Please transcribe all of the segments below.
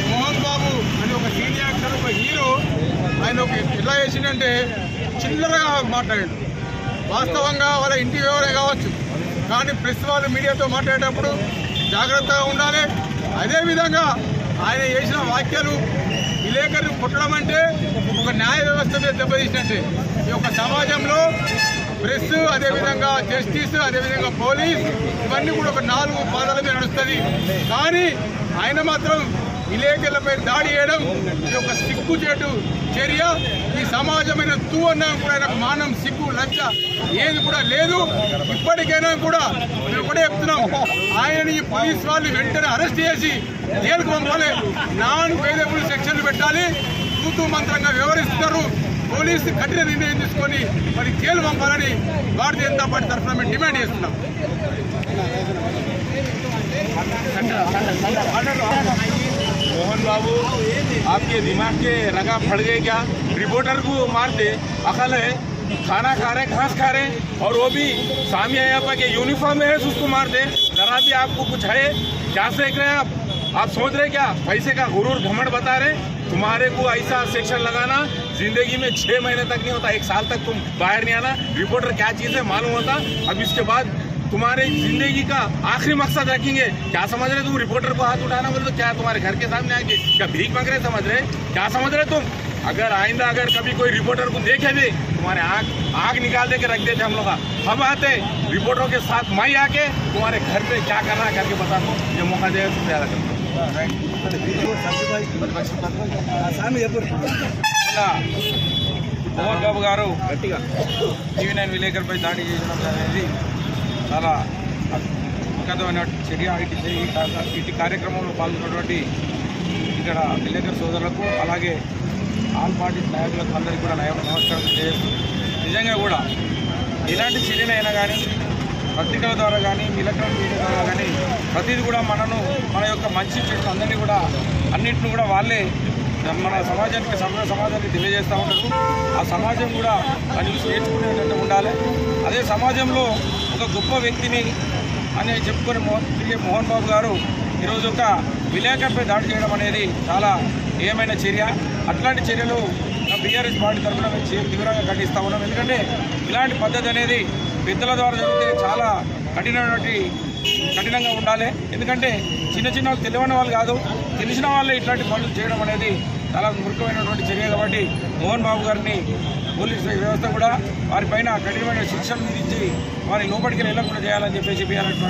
మోహన్ బాబు అని ఒక senior actor, ఒక హీరో. ఆయన ఎట్లా చేసిందంటే చిల్లరగా మాట్లాడాడు. వాస్తవంగా వాళ్ళ ఇంటి వ్యవహారం కావచ్చు, కానీ ప్రెస్ వాళ్ళు మీడియాతో మాట్లాడేటప్పుడు జాగ్రత్తగా ఉండాలి. అదేవిధంగా ఆయన చేసిన వ్యాఖ్యలు విలేకరులు కొట్టడం అంటే ఒక న్యాయ వ్యవస్థ మీద దెబ్బతీసినట్టే. ఈ యొక్క సమాజంలో ప్రెస్, అదేవిధంగా జస్టిస్, అదేవిధంగా పోలీస్, ఇవన్నీ కూడా ఒక 4 పాదాల మీద నడుస్తుంది. కానీ ఆయన మాత్రం విలేకరులపై దాడి చేయడం ఈ యొక్క సిగ్గుచేటు చర్య. ఈ సమాజమైన అన్నా కూడా ఆయనకు మానం, సిగ్గు, లజ్జ ఏది కూడా లేదు. ఇప్పటికైనా కూడా మేము కూడా చెప్తున్నాం, ఆయన ఈ పోలీస్ వాళ్ళు వెంటనే అరెస్ట్ చేసి జైలుకు పంపాలి. నాన్ వేరియబుల్ సెక్షన్లు పెట్టాలి. తూతూ మంత్రంగా వ్యవహరిస్తున్నారు. పోలీసు కఠిన నిర్ణయం తీసుకొని మరి జైలు పంపాలని భారతీయ జనతా పార్టీ తరఫున మేము డిమాండ్ చేస్తున్నాం. मोहन बाबू, आपके दिमाग के रगा फट गए क्या? रिपोर्टर को मारते, अकल है, खाना खा रहे, घास खा रहे, और वो भी सामिया के यूनिफॉर्म में है, उसको मारते. जरा भी आपको कुछ है? क्या सेक रहे हैं आप? आप सोच रहे क्या पैसे का गुरूर घमंड बता रहे? तुम्हारे को ऐसा सेक्शन लगाना जिंदगी में 6 महीने तक नहीं होता, 1 साल तक तुम बाहर नहीं आना। रिपोर्टर क्या चीज है मालूम होता। अब इसके बाद तुम्हारे जिंदगी का आखिरी मकसद रखेंगे। क्या समझ रहे तुम? रिपोर्टर को हाथ उठाना बोले तो क्या तुम्हारे घर के सामने आके क्या भीख मांग रहे समझ रहे? क्या समझ रहे तुम? अगर आइंदा अगर कभी कोई रिपोर्टर को देखे भी तुम्हारे आग निकाल दे के रख देते हम लोग। हम आते रिपोर्टरों के साथ मैं आके तुम्हारे घर पे क्या करना करके बता दो। ये मौका दे तो ज्यादा करता మోహన్ బాబు గారు TV9 విలేకరుపై దాడి చేయడం అనేది చాలా అద్భుతమైన చర్య. ఇటు కార్యక్రమంలో పాల్గొన్నటువంటి ఇక్కడ విలేకరు సోదరులకు అలాగే ఆల్ పార్టీ నాయకులకు అందరికీ కూడా నమస్కారం తెలియజేస్తూ, నిజంగా కూడా ఎలాంటి చర్యనైనా కానీ పత్రికల ద్వారా కానీ ఎలక్ట్రానిక్ మీడియా ద్వారా కానీ ప్రతిదీ కూడా మన యొక్క మంచి చెడు అందరినీ కూడా అన్నింటిని కూడా వాళ్ళే మన సమాజానికి సమాజానికి తెలియజేస్తూ ఉంటారు. ఆ సమాజం కూడా దాన్ని నేర్చుకునేటట్టు ఉండాలి. అదే సమాజంలో ఒక గొప్ప వ్యక్తిని అని చెప్పుకొని మోహన్ బాబు గారు ఈరోజు ఒక విలేకరుపై దాడి చేయడం అనేది చాలా ఏమైన చర్య. అట్లాంటి చర్యలు బీఆర్ఎస్ పార్టీ తరఫున మేము తీవ్రంగా ఖండిస్తూ ఉన్నాం. ఎందుకంటే ఇలాంటి పద్ధతి అనేది పెద్దల ద్వారా జరిగితే చాలా కఠినంగా ఉండాలి. ఎందుకంటే చిన్న వాళ్ళు తెలియని వాళ్ళు కాదు, తెలిసిన వాళ్ళే ఇట్లాంటి పనులు చేయడం అనేది చాలా మూర్ఖమైనటువంటి చర్య. కాబట్టి మోహన్ బాబు గారిని పోలీసు వ్యవస్థ కూడా వారిపైన కఠినమైన శిక్షలు విధించి వారి లోపలికి వెళ్ళకుండా చేయాలని చెప్పేసి బీఆర్ఎస్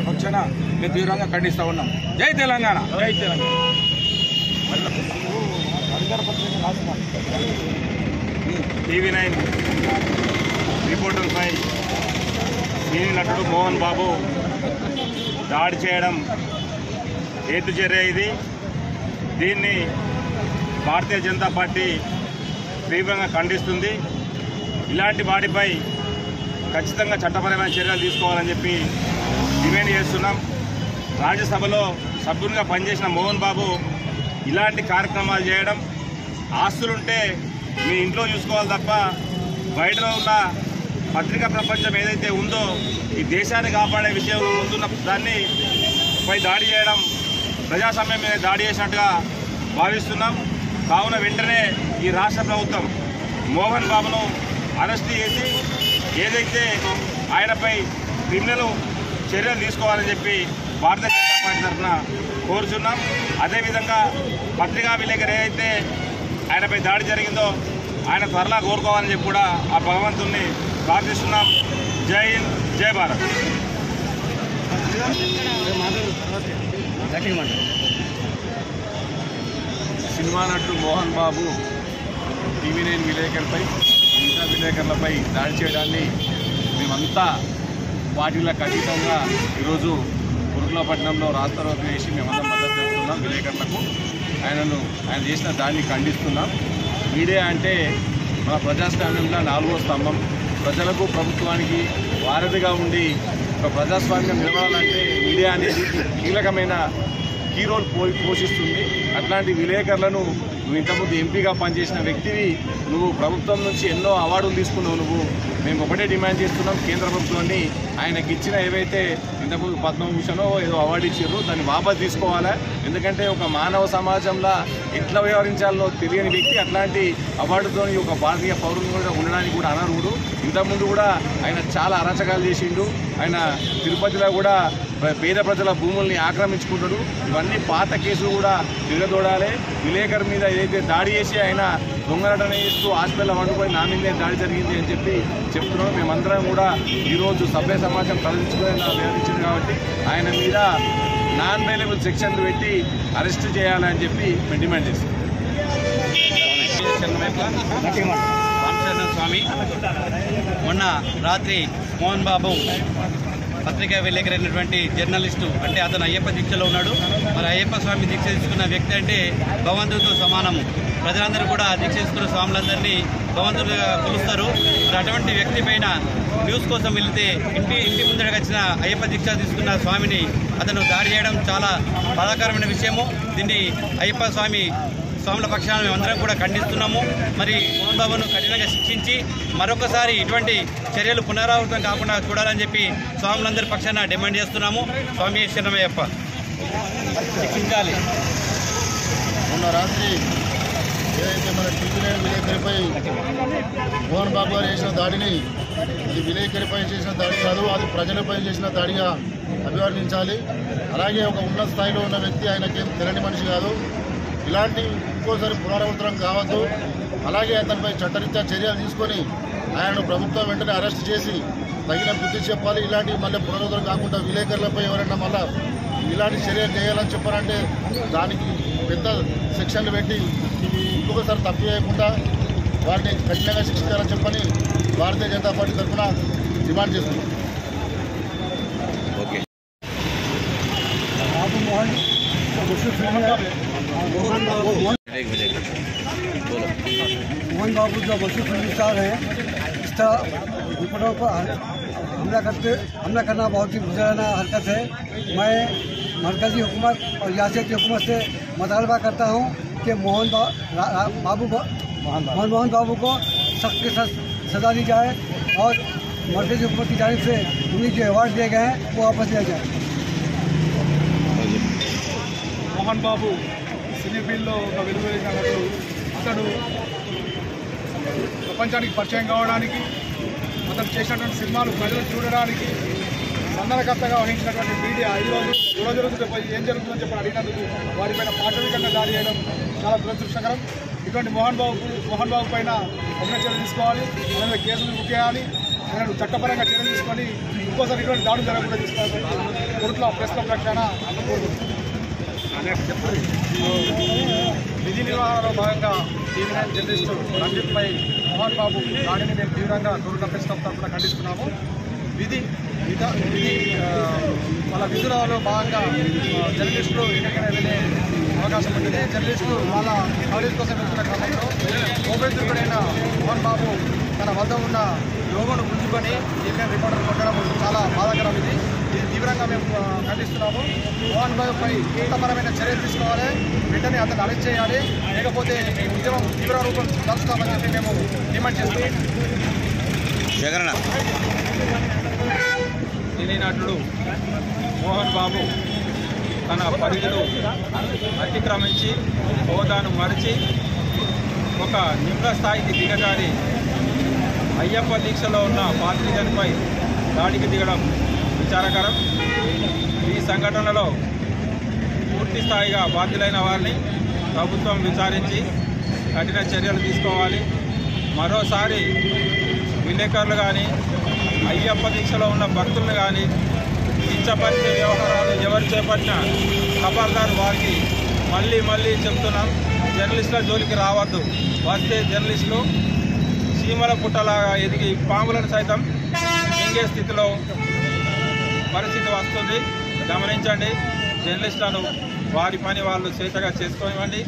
పక్షాన మేము తీవ్రంగా ఖండిస్తూ ఉన్నాం. జై తెలంగాణ. జై తెలంగాణ. TV9 రిపోర్టర్పై సినీ నటుడు మోహన్ బాబు దాడి చేయడం హేతు చర్య. దీన్ని భారతీయ జనతా పార్టీ తీవ్రంగా ఖండిస్తుంది. ఇలాంటి వాటిపై ఖచ్చితంగా చట్టపరమైన చర్యలు తీసుకోవాలని చెప్పి డిమాండ్ చేస్తున్నాం. రాజ్యసభలో సభ్యునిగా పనిచేసిన మోహన్ బాబు ఇలాంటి కార్యక్రమాలు చేయడం, ఆస్తులుంటే మీ ఇంట్లో చూసుకోవాలి తప్ప బయటలో ఉన్న పత్రికా ప్రపంచం ఏదైతే ఉందో ఈ దేశాన్ని కాపాడే విషయంలో ముందున్న దాన్ని పై దాడి చేయడం ప్రజాస్వామ్యం మీద దాడి చేసినట్టుగా భావిస్తున్నాం. కావున వెంటనే ఈ రాష్ట్ర ప్రభుత్వం మోహన్ బాబును అరెస్ట్ చేసి ఏదైతే ఆయనపై క్రిమినల్ చర్యలు తీసుకోవాలని చెప్పి భారతీయ జనతా పార్టీ తరఫున కోరుచున్నాం. అదేవిధంగా పత్రికా విలేకరు ఏదైతే ఆయనపై దాడి జరిగిందో ఆయన త్వరలా కోరుకోవాలని చెప్పి కూడా ఆ భగవంతుణ్ణి ప్రార్థిస్తున్నాం. జై హింద్, జై భారత్. సినిమా నటుడు మోహన్ బాబు TV9 విలేకరుపై మిగతా విలేకరులపై దాడి చేయడాన్ని మేమంతా పార్టీలకు అతీతంగా ఈరోజు కురుకులపట్నంలో రాస్తారోకో వేసి మేమంతా మద్దతు తెలుపుతున్నాం. విలేకరులకు ఆయన చేసిన దాన్ని ఖండిస్తున్నాం. మీడియా అంటే మన ప్రజాస్వామ్యంలో 4వ స్తంభం. ప్రజలకు ప్రభుత్వానికి వారధిగా ఉండి ఒక ప్రజాస్వామ్యం నిలబడాలంటే మీడియా అనేది కీలకమైన కీ రోల్ పోషిస్తుంది. అట్లాంటి విలేకరులను నువ్వు ఇంతకుముందు ఎంపీగా పనిచేసిన వ్యక్తివి, నువ్వు ప్రభుత్వం నుంచి ఎన్నో అవార్డులు తీసుకున్నావు. మేము ఒకటే డిమాండ్ చేస్తున్నాం, కేంద్ర ప్రభుత్వాన్ని ఆయనకి ఇచ్చిన ఏవైతే ఇంతకుముందు పద్మభూషణో ఏదో అవార్డు ఇచ్చారో దాన్ని వాపసు తీసుకోవాలా. ఎందుకంటే ఒక మానవ సమాజంలో ఎట్లా వ్యవహరించాలో తెలియని వ్యక్తి అట్లాంటి అవార్డుతో ఒక భారతీయ పౌరులు కూడా ఉండడానికి కూడా అనర్హుడు. ఇంతకుముందు కూడా ఆయన చాలా అరాచకాలు చేసిండు. ఆయన తిరుపతిలో కూడా పేద ప్రజల భూముల్ని ఆక్రమించుకుంటాడు. ఇవన్నీ పాత కేసులు కూడా తిరగదోడాలి. విలేకరు మీద ఏదైతే దాడి చేసి ఆయన దొంగనటన చేస్తూ హాస్పిటల్లో వండుకొని నా మీదే దాడి జరిగింది అని చెప్పి చెప్తున్నాం. మేమందరం కూడా ఈరోజు సభ్య సమాజం తరలించుకొని వ్యవహరించింది కాబట్టి ఆయన మీద నాన్ బెయిలబుల్ సెక్షన్లు పెట్టి అరెస్ట్ చేయాలని చెప్పి మేము డిమాండ్ చేస్తాం. స్వామి మొన్న రాత్రి మోహన్ బాబు పత్రికా విలేకరైనటువంటి జర్నలిస్టు అంటే అతను అయ్యప్ప దీక్షలో ఉన్నాడు. మరి అయ్యప్ప స్వామి దీక్ష తీసుకున్న వ్యక్తి అంటే భగవంతుడితో సమానము. ప్రజలందరూ కూడా దీక్ష తీసుకున్న స్వాములందరినీ భగవంతుడిగా కొలుస్తారు. మరి అటువంటి వ్యక్తి పైన న్యూస్ కోసం వెళితే ఇంటి ముందరకు వచ్చిన అయ్యప్ప దీక్ష తీసుకున్న స్వామిని అతను దాడి చేయడం చాలా బాధాకరమైన విషయము. దీన్ని అయ్యప్ప స్వాముల పక్షాన మేమందరం కూడా ఖండిస్తున్నాము. మరి మోహన్ బాబును కఠినంగా శిక్షించి మరొకసారి ఇటువంటి చర్యలు పునరావృతం కాకుండా చూడాలని చెప్పి స్వాములందరి పక్షాన డిమాండ్ చేస్తున్నాము. స్వామి శరణమయ్యప్ప. శిక్షించాలి. మొన్న రాత్రి ఏదైతే మన టీవీ9 విలేకరిపై మోహన్ బాబు గారు చేసిన దాడిని ఇది విలేకరిపై చేసిన దాడి కాదు, అది ప్రజలపై చేసిన దాడిగా అభివర్ణించాలి. అలాగే ఒక ఉన్నత స్థాయిలో ఉన్న వ్యక్తి, ఆయనకేం తెలని మనిషి కాదు. ఇలాంటి ఇంకోసారి పునరావృతం కావద్దు. అలాగే అతనిపై చట్టరీత్యా చర్యలు తీసుకొని ఆయనను ప్రభుత్వం వెంటనే అరెస్ట్ చేసి తగిన బుద్ధి చెప్పాలి. ఇలాంటివి మళ్ళీ పునరావృతం కాకుండా విలేకరులపై ఎవరైనా మళ్ళీ ఇలాంటి చర్యలు చేయాలని చెప్పారంటే దానికి పెద్ద సెక్షన్లు పెట్టి ఇంకొకసారి తప్పు చేయకుండా వారిని కఠినంగా శిక్షించాలని చెప్పని భారతీయ జనతా పార్టీ తరఫున డిమాండ్ చేస్తున్నాం. मोहन बाबू जो मशहूर फिल्म स्टार है, इस तरह रिपोर्टरों पर हमला करना बहुत ही बुजुर्गाना हरकत है। मैं मरकजी हुकूमत और रियासती हुकूमत से मुतालबा करता हूँ कि मोहन बाबू को सख्त सजा दी जाए और मरकजी हुकूमत की जानिब से उन्हें जो अवार्ड दिए गए हैं वो वापस लिया जाए। మోహన్ బాబు సినీ ఫీల్డ్లో ఒక వెలుగులేసిన నటుడు. అతడు ప్రపంచానికి పరిచయం కావడానికి, అతను చేసినటువంటి సినిమాలు ప్రజలు చూడడానికి సందర్భకర్తగా వహించినటువంటి మీడియా ఈరోజు జరుగుతుంటే ఏం జరుగుతుందని చెప్పి అడిగినందుకు వారిపైన పాఠవికంగా దాడి చేయడం చాలా దురదృష్టకరం. ఇటువంటి మోహన్ బాబు పైన కఠిన చర్యలు తీసుకోవాలి, అలాగే కేసులు బుక్ చేయాలి, ఆయన చట్టపరంగా చర్యలు తీసుకొని ఇంకోసారి ఇటువంటి దాడులు జరగకుండా తీసుకోవాలని కోర్టులో ప్రెస్ క్లబ్ పక్షాన విధి నిర్వహణలో భాగంగా టీవీ9 జర్నలిస్టు రంజిత్పై మోహన్ బాబు దాడిని మేము తీవ్రంగా కోరుట్ల ప్రెస్ క్లబ్ తరఫున ఖండిస్తున్నాము. వాళ్ళ విధులలో భాగంగా జర్నలిస్టులు ఎక్కడికైనా వెళ్ళే అవకాశం ఉంటుంది. జర్నలిస్టులు వాళ్ళ కవరేజ్ కోసం వెళ్తున్న క్రమంలో కోపేంద్రుడైన మోహన్ బాబు తన వద్ద ఉన్న లోగోను గుంజుకొని టీవీ9 రిపోర్టర్ కొట్టడం చాలా బాధాకరం. ఇది తీవ్రంగా మేము ఖండిస్తున్నాము. మోహన్ బాబుపై చట్టపరమైన చర్యలు తీసుకోవాలి, వెంటనే అతను అరెస్ట్ చేయాలి, లేకపోతే ఉద్యమం తీవ్ర రూపం దాల్చుతామని చెప్పి మేము డిమాండ్ చేస్తున్నాం. సినీ నటుడు మోహన్ బాబు తన పరిధిలో అతిక్రమించి హోదాను మరిచి ఒక నిమ్న స్థాయికి దిగజారి అయ్యప్ప దీక్షలో ఉన్న పాత్రికలపై దాడికి దిగడం విచారకరం. ఈ సంఘటనలో పూర్తి స్థాయిగా బాధ్యులైన వారిని ప్రభుత్వం విచారించి కఠిన చర్యలు తీసుకోవాలి. మరోసారి విలేకరులు కానీ అయ్యప్ప దీక్షలో ఉన్న భక్తులను కానీ కించపరిచే వ్యవహారాలు ఎవరు చేపట్టినా ఖబర్దార్ వారికి మళ్ళీ చెప్తున్నాం, జర్నలిస్టుల జోలికి రావద్దు. వస్తే జర్నలిస్టులు చీమల పుట్టలాగా ఎదిగి పాములను సైతం మింగే స్థితిలో పరిస్థితి వస్తుంది. గమనించండి. జర్నలిస్టులను వారి పని వాళ్ళు స్వేచ్ఛగా చేసుకోనివ్వండి,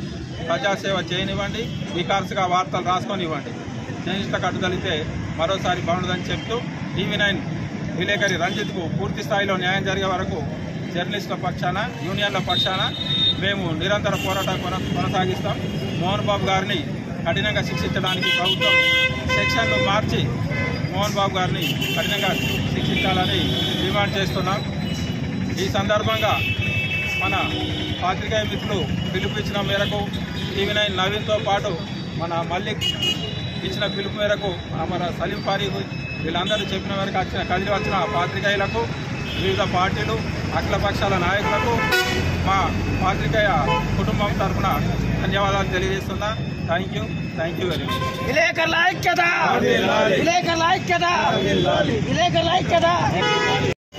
ప్రజాసేవ చేయనివ్వండి, వికాసగా వార్తలు రాసుకొనివ్వండి. జర్నలిస్టుల కట్టుదలితే మరోసారి బాగుండదని చెప్తూ టీవీ9 విలేకరి రంజిత్కు పూర్తి స్థాయిలో న్యాయం జరిగే వరకు జర్నలిస్టుల పక్షాన, యూనియన్ల పక్షాన మేము నిరంతర పోరాటం కొనసాగిస్తాం. మోహన్ బాబు గారిని కఠినంగా శిక్షించడానికి ప్రభుత్వం సెక్షన్ను మార్చి మోహన్ బాబు గారిని కఠినంగా శిక్షించాలని డిమాండ్ చేస్తున్నాం. ఈ సందర్భంగా మన పాత్రికేయ మిత్రులు పిలుపునిచ్చిన మేరకు టీవీ9 నవీన్తో పాటు మన మల్లిక్ ఇచ్చిన పిలుపు మేరకు మన సలీం ఫారీక్ వీళ్ళందరూ చెప్పిన మేరకు కదిలి వచ్చిన పాత్రికేయులకు, వివిధ పార్టీలు, అఖిలపక్షాల నాయకులకు మా పాత్రికేయ కుటుంబం తరఫున ధన్యవాదాలు తెలియజేస్తున్నా. Thank you very much.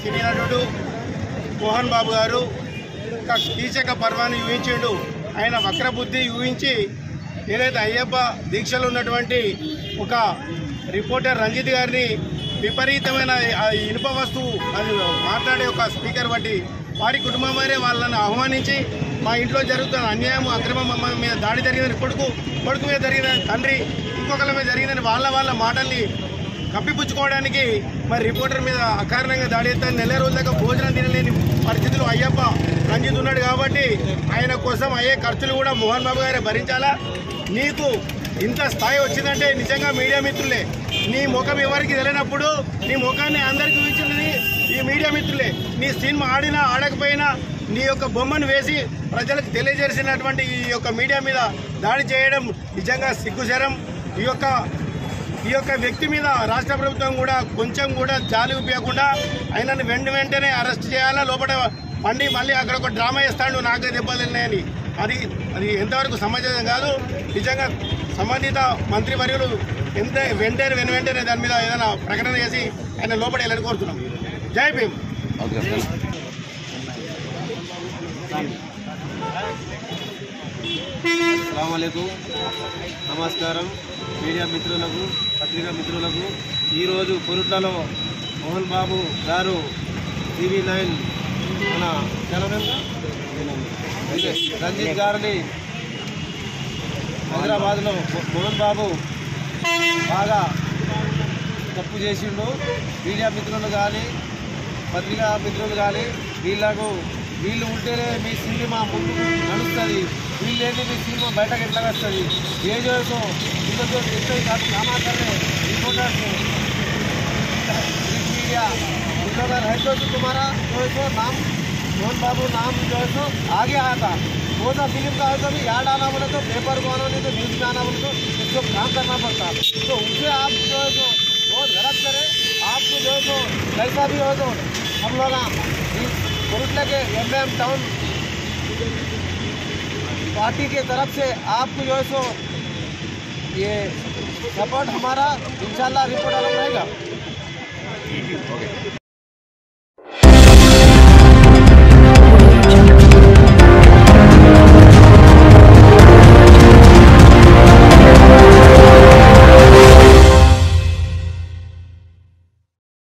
సినీ నటుడు మోహన్ బాబు గారు ఒక కీచక పర్వాన్ని ఊహించిండు. ఆయన వక్రబుద్ధి ఊహించి ఏదైతే అయ్యప్ప దీక్షలో ఉన్నటువంటి ఒక రిపోర్టర్ రంజిత్ గారిని విపరీతమైన ఇనుప వస్తువు అది మాట్లాడే ఒక స్పీకర్ బట్టి వారి కుటుంబం వారే వాళ్ళని ఆహ్వానించి మా ఇంట్లో జరుగుతున్న అన్యాయం, అక్రమం మీద దాడి జరిగిందని కొడుకు మీద జరిగిందని తండ్రి, ఇంకొకరి మీద జరిగిందని వాళ్ళ మాటల్ని కప్పిపుచ్చుకోవడానికి మరి రిపోర్టర్ మీద అకారణంగా దాడి చేస్తాను. నెల రోజుల దాకా భోజనం తినలేని పరిస్థితులు అయ్యప్ప రంజిత్ ఉన్నాడు కాబట్టి ఆయన కోసం అయ్యే ఖర్చులు కూడా మోహన్ బాబు గారే భరించాలా. నీకు ఇంత స్థాయి వచ్చిందంటే నిజంగా మీడియా మిత్రులే. నీ ముఖం ఎవరికి తెలియనప్పుడు నీ ముఖాన్ని అందరికీ చూపించినది ఈ మీడియా మిత్రులే. నీ సినిమా ఆడినా ఆడకపోయినా నీ యొక్క బొమ్మను వేసి ప్రజలకు తెలియజేసినటువంటి ఈ యొక్క మీడియా మీద దాడి చేయడం నిజంగా సిగ్గుశరం. ఈ యొక్క వ్యక్తి మీద రాష్ట్ర ప్రభుత్వం కూడా కొంచెం కూడా జాలి ఉపయోగకుండా ఆయనను వెంటనే అరెస్ట్ చేయాలా, లోపల మళ్ళీ అక్కడ ఒక డ్రామా చేస్తాడు నాకే దెబ్బలు తిన్నాయని. అది ఎంతవరకు సమంజసం కాదు. నిజంగా సంబంధిత మంత్రివర్యులు వెంటనే దాని మీద ఏదైనా ప్రకటన చేసి ఆయన లోపల వెళ్ళని కోరుతున్నాం. జై భీమ్. అస్సలాముఅలైకుం. నమస్కారం మీడియా మిత్రులకు, పత్రికా మిత్రులకు. ఈరోజు కొరుట్లలో మోహన్ బాబు గారు TV9 మన రంజిత్ గారిని హైదరాబాద్లో మోహన్ బాబు బాగా తప్పు చేసిండు. మీడియా మిత్రులు కానీ పత్రికా మిత్రులు కానీ వీళ్ళు ఉంటేనే మీ సినిమా ముందు నడుస్తుంది, వీళ్ళు లేని మీ సినిమా బయటకు ఎట్లా వస్తుంది. ఏ జోతో ఇందులో सामान्य रिपोर्टर मीडिया रिपोर्टर है तो तुम्हारा जो है सो नाम मोहन बाबू नाम जो है सो आगे आया था। वो ना फिल्म का है तो भी याद आना बोले तो पेपर को आना, नहीं तो न्यूज़ में आना बोले तो इसको काम करना पड़ता। तो उनसे आप जो है सो बहुत गलत करें। आपको जो है सो कैसा भी हो तो हम लोग कोरुटला के MM टाउन पार्टी के तरफ से आपको जो है सो ये सपोर्ट हमारा इंशाल्लाह रिपोर्ट अलग रहेगा।